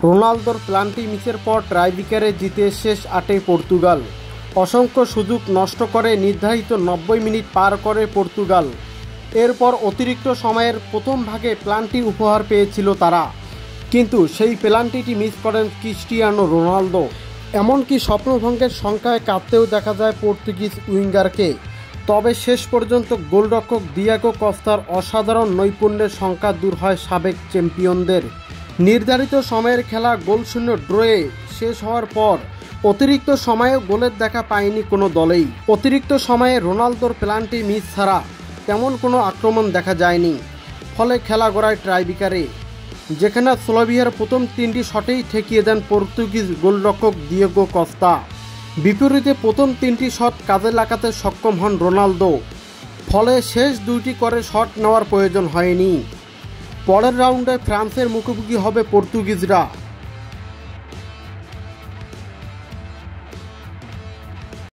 রোনালদোর প্লান্টি মিসের পর টাইব্রেকারে জিতে শেষ 8 পর্তুগাল। অসংখ্য সুযোগ নষ্ট করে নির্ধারিত 90 মিনিট পার করে পর্তুগাল। এরপর অতিরিক্ত সময়ের প্রথম ভাগে প্লান্টি উপহার পেয়েছিল তারা, কিন্তু সেই প্লান্টিটি মিস করেন ক্রিস্টিয়ানো রোনালদো। এমনকি স্বপ্নভঙ্গের সংখ্যায় কাঁদতেও দেখা যায় পর্তুগিজ উইঙ্গারকে। তবে শেষ পর্যন্ত গোলরক্ষক দিয়েগো কস্তার অসাধারণ নৈপুণ্যের সংখ্যা দূর হয় সাবেক চ্যাম্পিয়নদের। নির্ধারিত সময়ের খেলা গোলশূন্য ড্রয়ে শেষ হওয়ার পর অতিরিক্ত সময়ে গোলের দেখা পায়নি কোনো দলেই। অতিরিক্ত সময়ে রোনালদোর প্লান্টি মিস ছাড়া তেমন কোনো আক্রমণ দেখা যায়নি। ফলে খেলা গড়ায় টাইব্রেকারে, যেখানে স্লোভাকিয়ার প্রথম 3টি শটেই ঠেকিয়ে দেন পর্তুগিজ গোলরক্ষক দিয়েগো কস্তা। বিপরীতে প্রথম 3টি শট কাজে লাগাতে সক্ষম হন রোনালদো। ফলে শেষ 2টি করে শট নেওয়ার প্রয়োজন হয়নি। পরের রাউন্ডে ফ্রান্সের মুখোমুখি হবে পর্তুগিজরা।